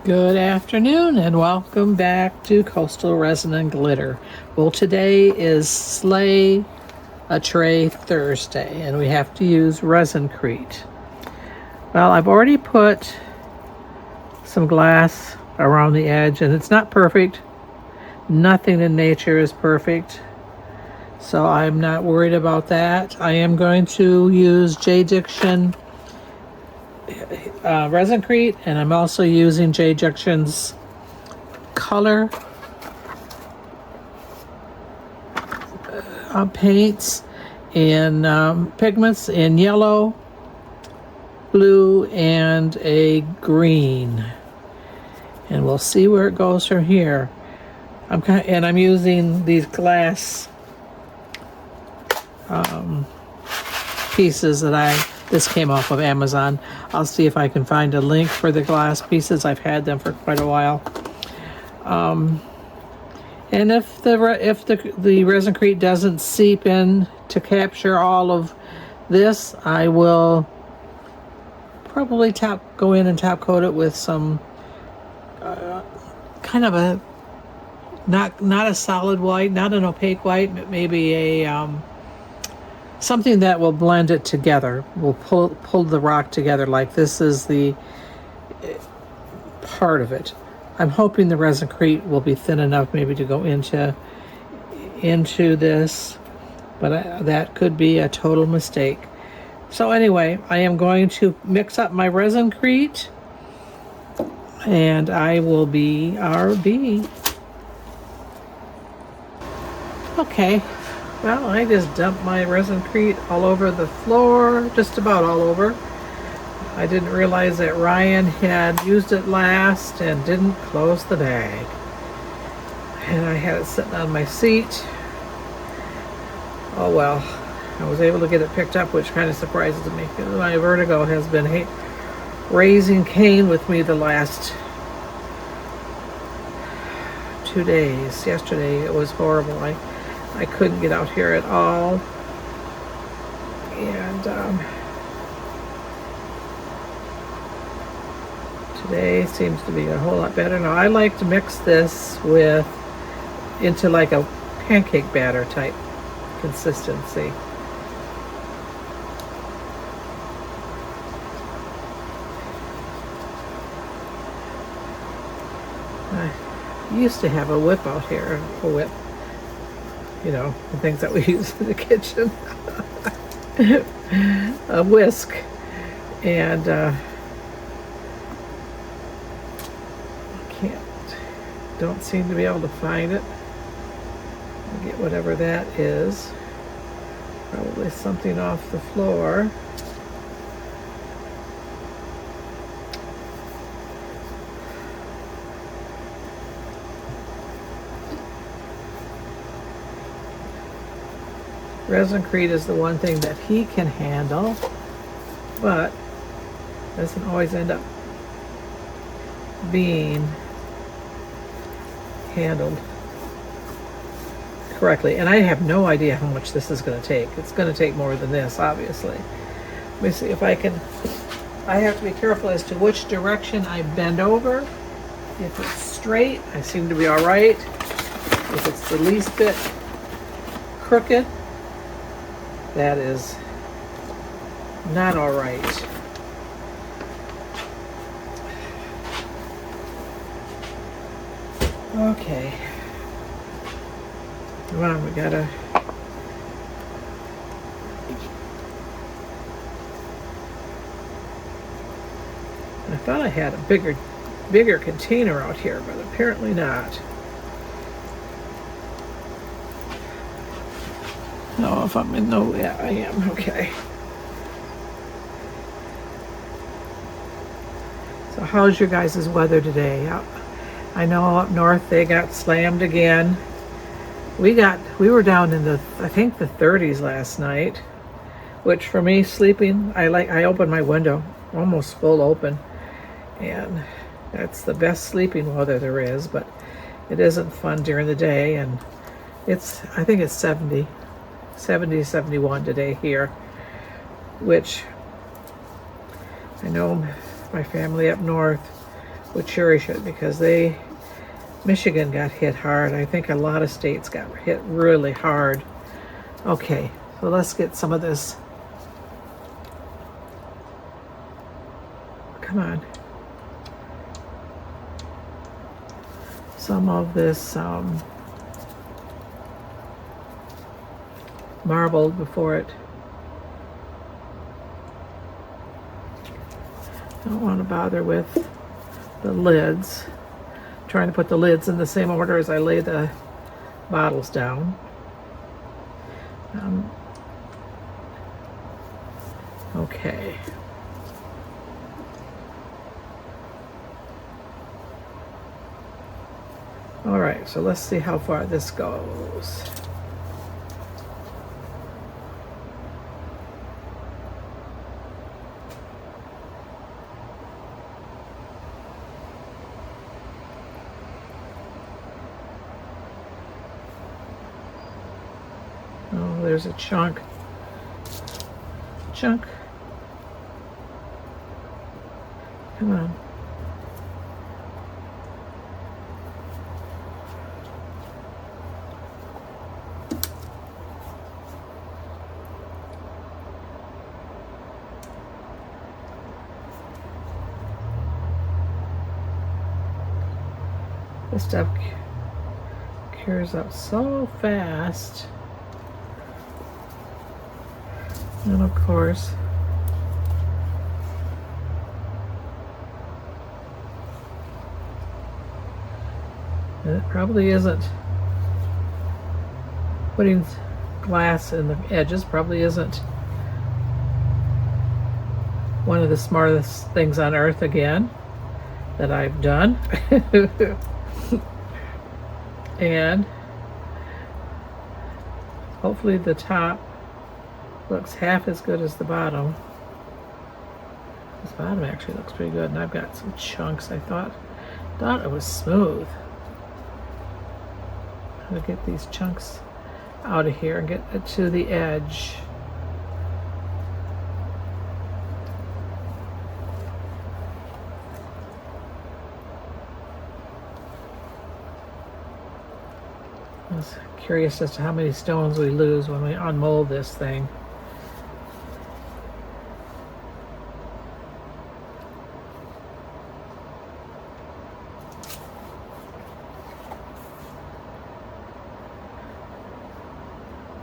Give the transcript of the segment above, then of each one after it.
Good afternoon and welcome back to Coastal Resin and Glitter. Well, today is Slay a Tray Thursday and we have to use ResinCrete. Well, I've already put some glass around the edge and it's not perfect. Nothing in nature is perfect, so I'm not worried about that. I am going to use JDictions ResinCrete, and I'm also using JDictions color paints and pigments in yellow, blue, and a green. And we'll see where it goes from here. I'm using these glass pieces that this came off of Amazon. I'll see if I can find a link for the glass pieces. I've had them for quite a while. And if the ResinCrete doesn't seep in to capture all of this, I will probably go in and top coat it with some kind of a not a solid white, not an opaque white, but maybe a something that will blend it together. Will pull the rock together, like this is the part of it. I'm hoping the ResinCrete will be thin enough maybe to go into this, but that could be a total mistake. So anyway, I am going to mix up my ResinCrete and I will be RB. Okay. Well, I just dumped my ResinCrete all over the floor, just about all over. I didn't realize that Ryan had used it last and didn't close the bag. And I had it sitting on my seat. Oh well, I was able to get it picked up, which kind of surprises me, because my vertigo has been raising Cain with me the last 2 days. Yesterday it was horrible. I couldn't get out here at all, and today seems to be a whole lot better. Now I like to mix this into like a pancake batter type consistency. I used to have a whip out here, a whip. You know, the things that we use in the kitchen. A whisk. And don't seem to be able to find it. I'll get whatever that is. Probably something off the floor. ResinCrete is the one thing that he can handle, but doesn't always end up being handled correctly. And I have no idea how much this is going to take. It's going to take more than this, obviously. Let me see if I can. I have to be careful as to which direction I bend over. If it's straight, I seem to be all right. If it's the least bit crooked, that is not all right. Okay. Come on, we gotta. I thought I had a bigger container out here, but apparently not. No, if I'm in yeah, I am. Okay. So how's your guys' weather today? I know up north they got slammed again. We were down in I think the 30s last night, which for me sleeping, I opened my window almost full open, and that's the best sleeping weather there is, but it isn't fun during the day, and I think it's 70, 71 today here, which I know my family up north would cherish it, because Michigan got hit hard. I think a lot of states got hit really hard. Okay, so let's get some of this. Come on. Some of this marbled before it. Don't want to bother with the lids. I'm trying to put the lids in the same order as I lay the bottles down. Okay. All right, so let's see how far this goes. Oh, there's a chunk. Come on. This stuff cures up so fast. And of course, it probably isn't, putting glass in the edges probably isn't one of the smartest things on earth again that I've done. And hopefully the top looks half as good as the bottom. This bottom actually looks pretty good, and I've got some chunks. I thought it was smooth. I'm gonna get these chunks out of here and get it to the edge. I was curious as to how many stones we lose when we unmold this thing.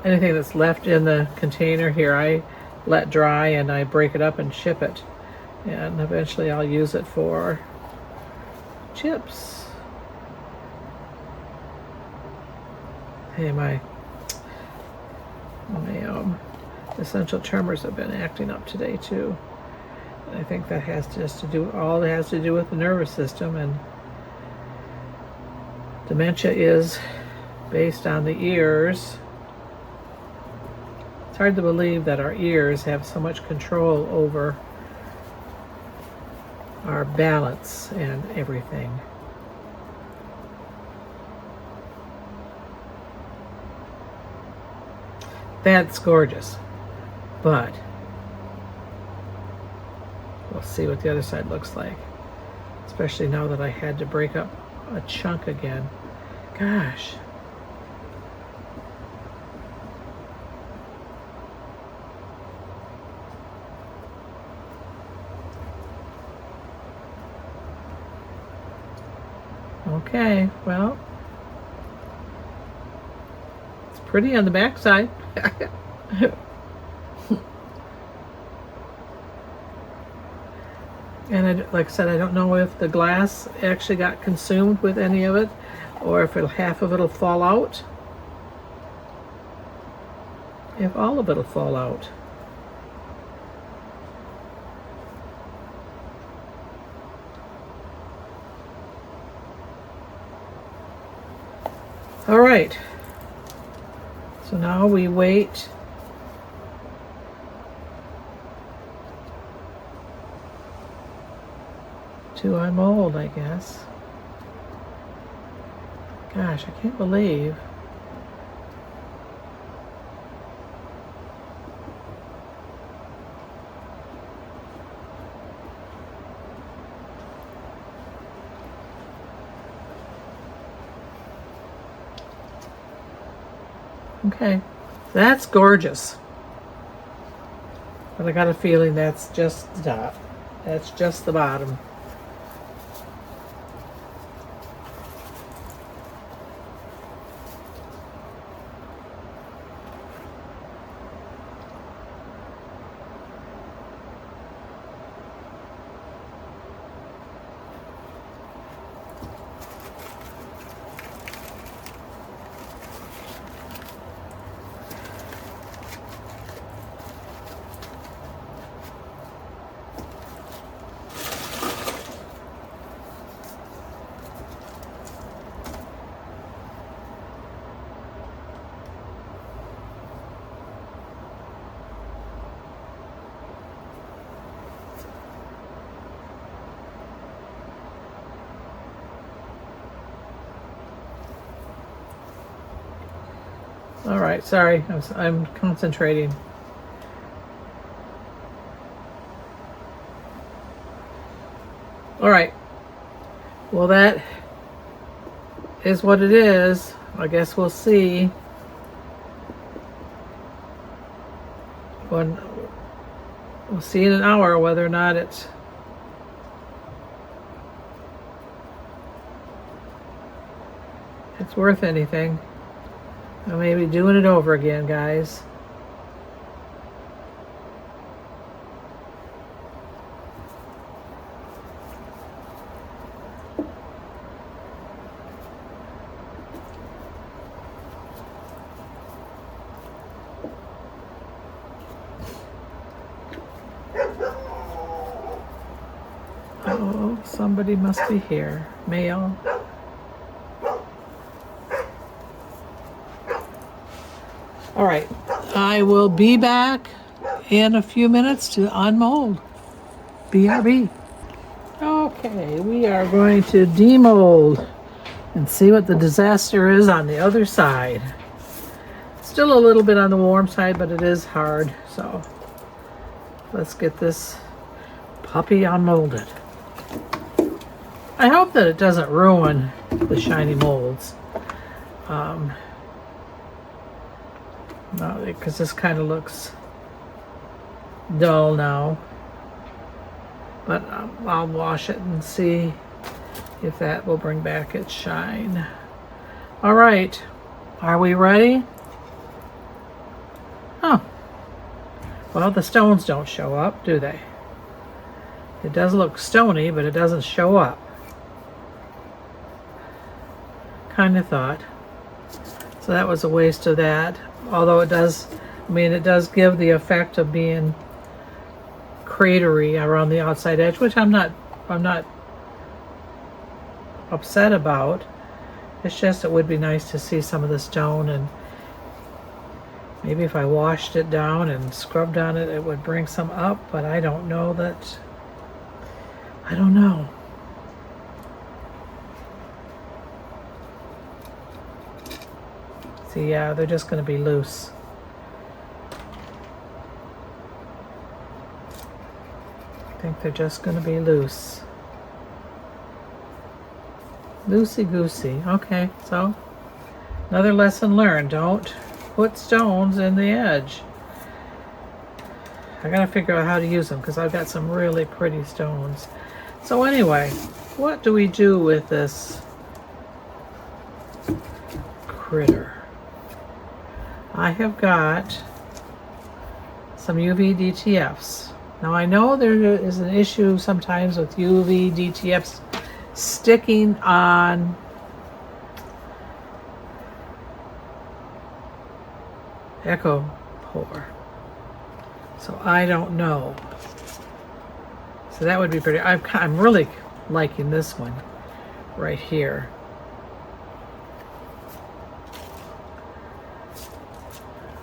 Anything that's left in the container here, I let dry and I break it up and ship it. And eventually I'll use it for chips. Hey, my essential tremors have been acting up today too. And I think that has just to do, all it has to do with the nervous system, and dementia is based on the ears. It's hard to believe that our ears have so much control over our balance and everything. That's gorgeous, but we'll see what the other side looks like, especially now that I had to break up a chunk again. Gosh. Okay, well, it's pretty on the back side. And like I said, I don't know if the glass actually got consumed with any of it, or if half of it'll fall out, if all of it'll fall out. All right, so now we wait to unmold, I guess. Gosh, I can't believe Okay, that's gorgeous. But I got a feeling that's just the top. That's just the bottom. All right, sorry, I'm concentrating. All right, well, that is what it is. I guess we'll see when we'll see in an hour whether or not it's worth anything. I may be doing it over again, guys. Oh, somebody must be here. Male. All right, I will be back in a few minutes to unmold. BRB. Okay, we are going to demold and see what the disaster is on the other side. Still a little bit on the warm side, but it is hard. So let's get this puppy unmolded. I hope that it doesn't ruin the shiny molds. No, because this kind of looks dull now. But I'll wash it and see if that will bring back its shine. All right, are we ready? Oh, well, the stones don't show up, do they? It does look stony, but it doesn't show up. Kind of thought. So that was a waste of that. Although it does, I mean, it does give the effect of being cratery around the outside edge, which I'm not upset about. It's just it would be nice to see some of the stone, and maybe if I washed it down and scrubbed on it, it would bring some up, but I don't know that. I don't know. See, yeah, they're just going to be loose. I think they're just going to be loose. Loosey-goosey. Okay, so another lesson learned. Don't put stones in the edge. I got to figure out how to use them because I've got some really pretty stones. So anyway, what do we do with this critter? I have got some UVdtfs. Now I know there is an issue sometimes with UVdtfs sticking on echo pour. So I don't know. So that would be pretty. I'm really liking this one right here.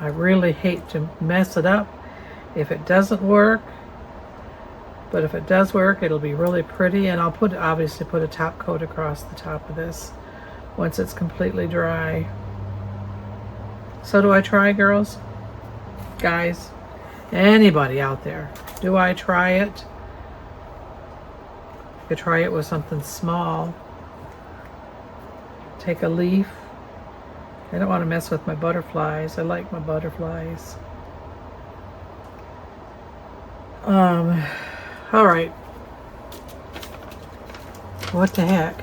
I really hate to mess it up if it doesn't work, but if it does work, it'll be really pretty, and I'll obviously put a top coat across the top of this once it's completely dry. So do I try, girls? Guys? Anybody out there? Do I try it? I could try it with something small. Take a leaf, I don't want to mess with my butterflies. I like my butterflies. All right. What the heck?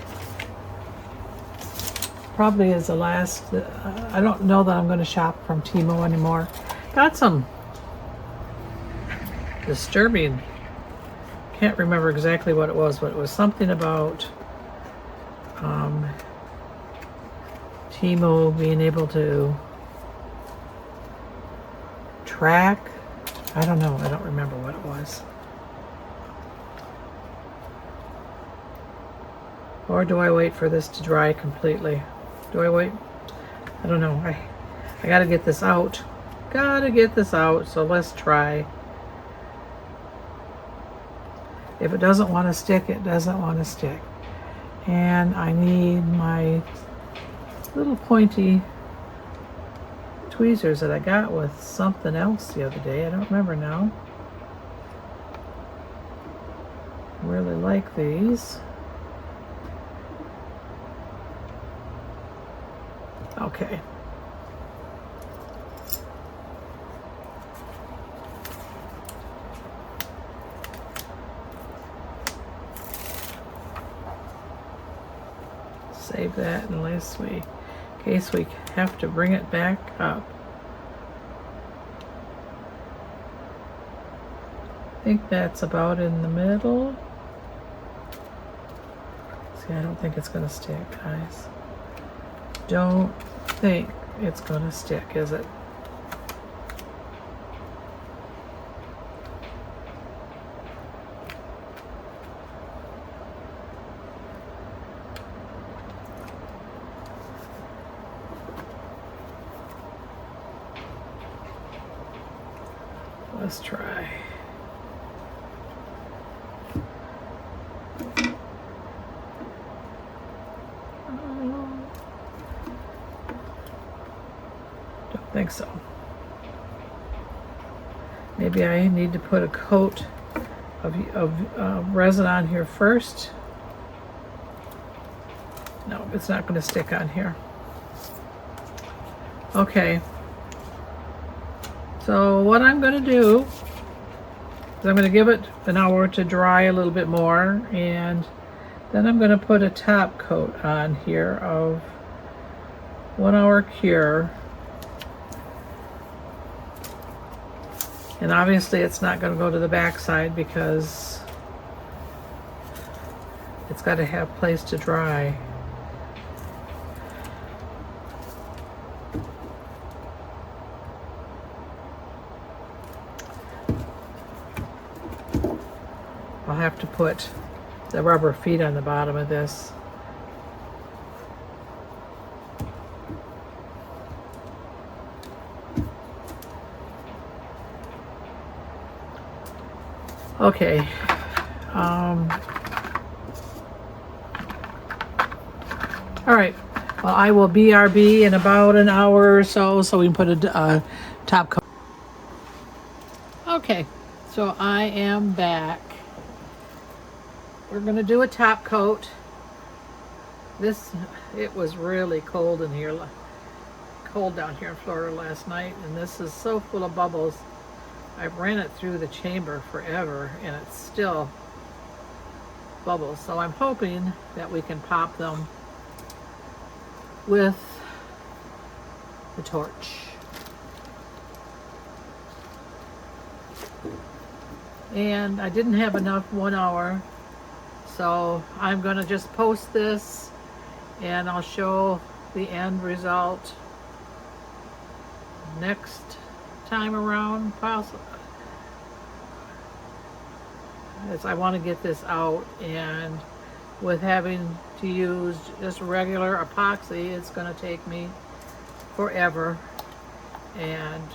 Probably is the last. I don't know that I'm going to shop from Temu anymore. Got some disturbing. Can't remember exactly what it was, but it was something about Temu being able to track. I don't know. I don't remember what it was. Or do I wait for this to dry completely? Do I wait? I don't know. I gotta get this out. Gotta get this out, so let's try. If it doesn't want to stick, it doesn't want to stick. And I need my little pointy tweezers that I got with something else the other day. I don't remember now. Really like these. Okay. Save that in case we have to bring it back up. I think that's about in the middle. See, I don't think it's going to stick, guys. Don't think it's going to stick, is it? Let's try. Don't think so. Maybe I need to put a coat of resin on here first. No, it's not going to stick on here. Okay. So what I'm going to do is I'm going to give it an hour to dry a little bit more, and then I'm going to put a top coat on here of 1 hour cure. And obviously it's not going to go to the back side because it's got to have place to dry. I'll have to put the rubber feet on the bottom of this. Okay. All right. Well, I will BRB in about an hour or so we can put a top coat. Okay. So I am back. We're going to do a top coat. It was really cold in here, cold down here in Florida last night, and this is so full of bubbles. I ran it through the chamber forever and it's still bubbles. So I'm hoping that we can pop them with the torch. And I didn't have enough 1 hour. So I'm going to just post this and I'll show the end result next time around, possibly. As I want to get this out, and with having to use just regular epoxy, it's going to take me forever. And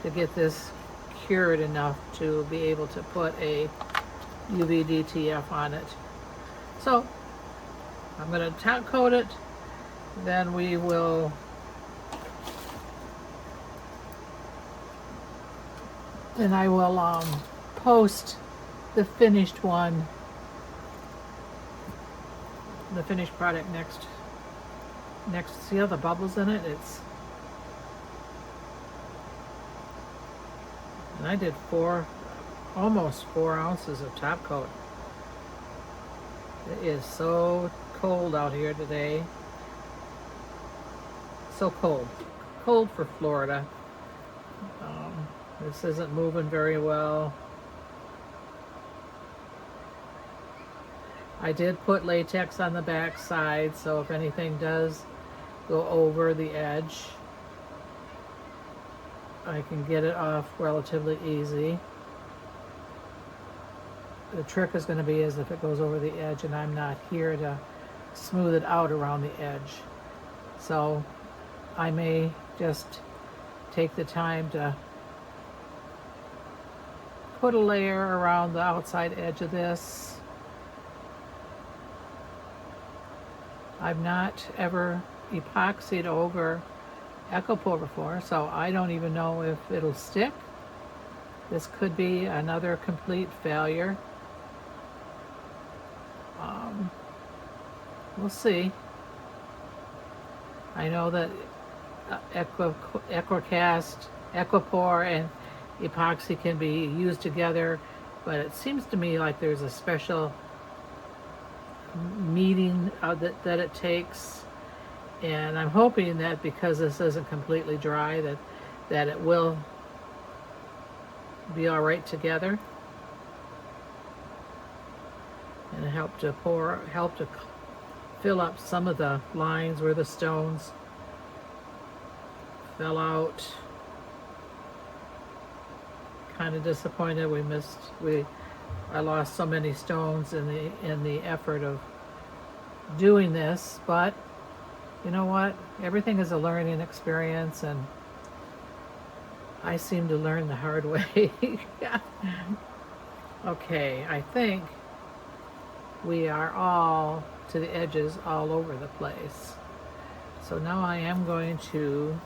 to get this cured enough to be able to put a UVdtf on it. So I'm going to top coat it, then we will I will post the finished one, the finished product next next, see all the bubbles in it? And I did almost 4 ounces of top coat. It is so cold out here today. So cold. Cold for Florida. This isn't moving very well. I did put latex on the back side, so if anything does go over the edge, I can get it off relatively easy. The trick is going to be as if it goes over the edge and I'm not here to smooth it out around the edge. So I may just take the time to put a layer around the outside edge of this. I've not ever epoxied over Ecopore before, so I don't even know if it'll stick. This could be another complete failure. We'll see. I know that Ecopore and epoxy can be used together, but it seems to me like there's a special meeting that it takes, and I'm hoping that because this isn't completely dry that it will be all right together and help to fill up some of the lines where the stones fell out. Kind of disappointed I lost so many stones in the effort of doing this, but you know what? Everything is a learning experience, and I seem to learn the hard way. Okay, I think we are all to the edges all over the place. So now I am going to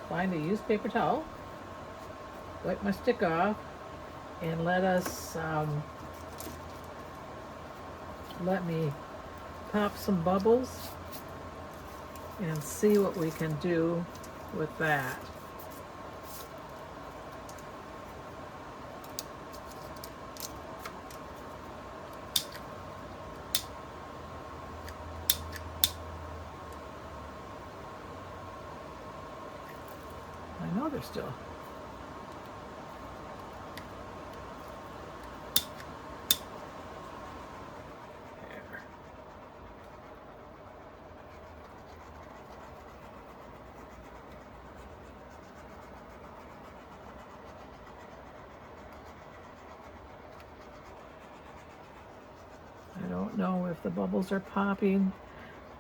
find a used paper towel, wipe my stick off, and let me pop some bubbles and see what we can do with that. I know they're still. I don't know if the bubbles are popping.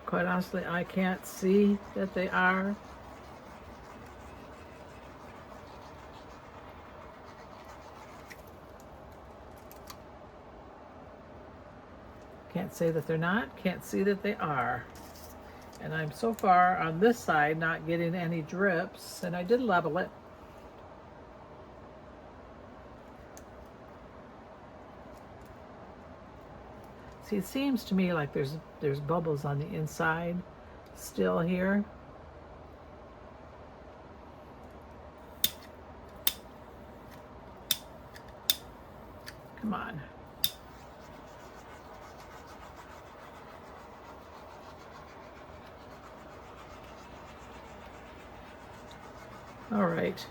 Quite honestly, I can't see that they are. Can't say that they're not, can't see that they are. And I'm so far on this side not getting any drips, and I did level it. See, it seems to me like there's bubbles on the inside still here. Come on. All right.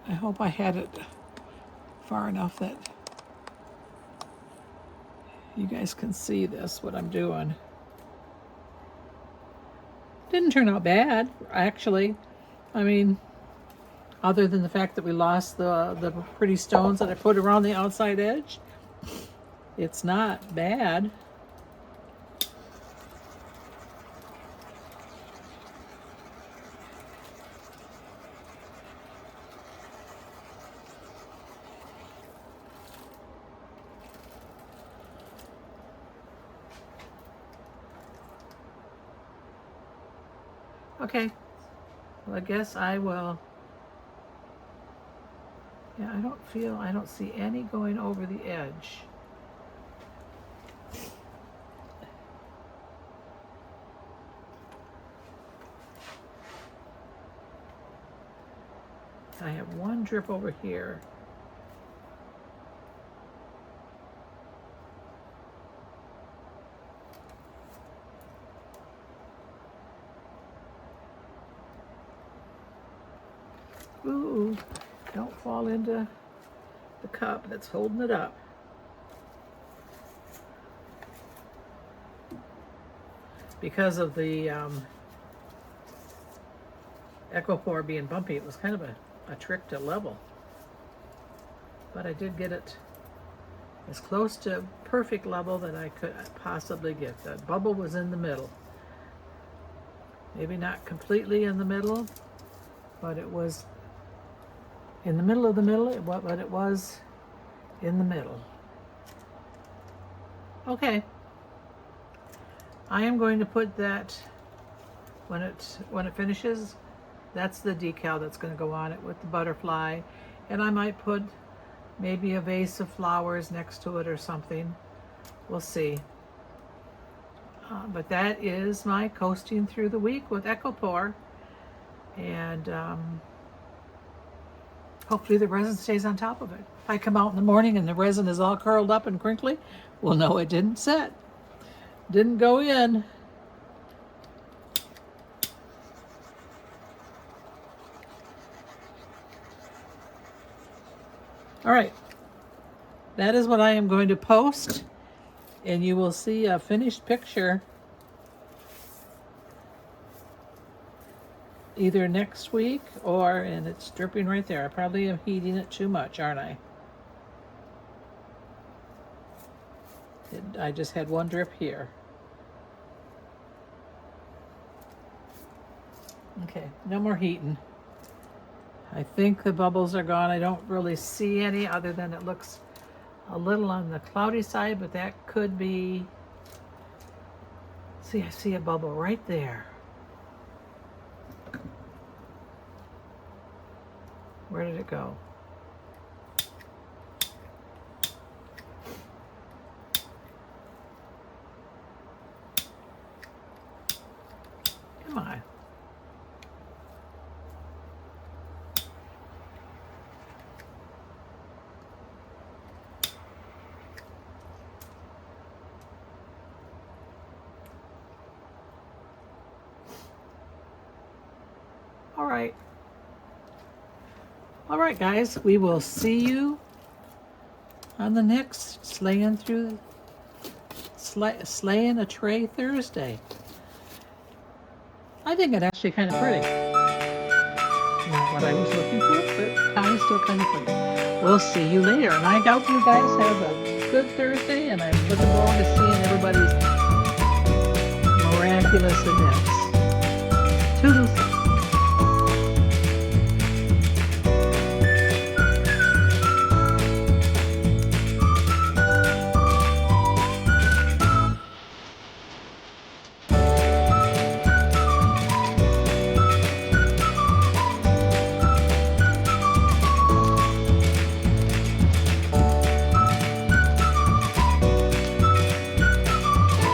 I hope I had it far enough that you guys can see this, what I'm doing. Didn't turn out bad, actually. I mean, other than the fact that we lost the pretty stones that I put around the outside edge, it's not bad. Okay, well, I guess I will Yeah, I don't see any going over the edge. I have one drip over here. Ooh, don't fall into the cup that's holding it up. Because of the EcoPore being bumpy, it was kind of a trick to level. But I did get it as close to perfect level that I could possibly get. The bubble was in the middle. Maybe not completely in the middle, but it was in the middle of the middle, but it was in the middle. Okay. I am going to put that, when it finishes, that's the decal that's going to go on it with the butterfly. And I might put maybe a vase of flowers next to it or something. We'll see. But that is my coasting through the week with EcoPore. And hopefully the resin stays on top of it. If I come out in the morning and the resin is all curled up and crinkly, well, no, it didn't set. Didn't go in. All right, that is what I am going to post, and you will see a finished picture either next week or, and it's dripping right there. I probably am heating it too much, aren't I? I just had one drip here. Okay, no more heating. I think the bubbles are gone. I don't really see any other than it looks a little on the cloudy side, but that could be, see, I see a bubble right there. Where did it go? Come on. All right, guys, we will see you on the next Slaying a Tray Thursday. I think it's actually kind of pretty. Not what I was looking for, but kind of still kind of pretty. We'll see you later, and I hope you guys have a good Thursday, and I'm looking forward to seeing everybody's miraculous events. Toodles.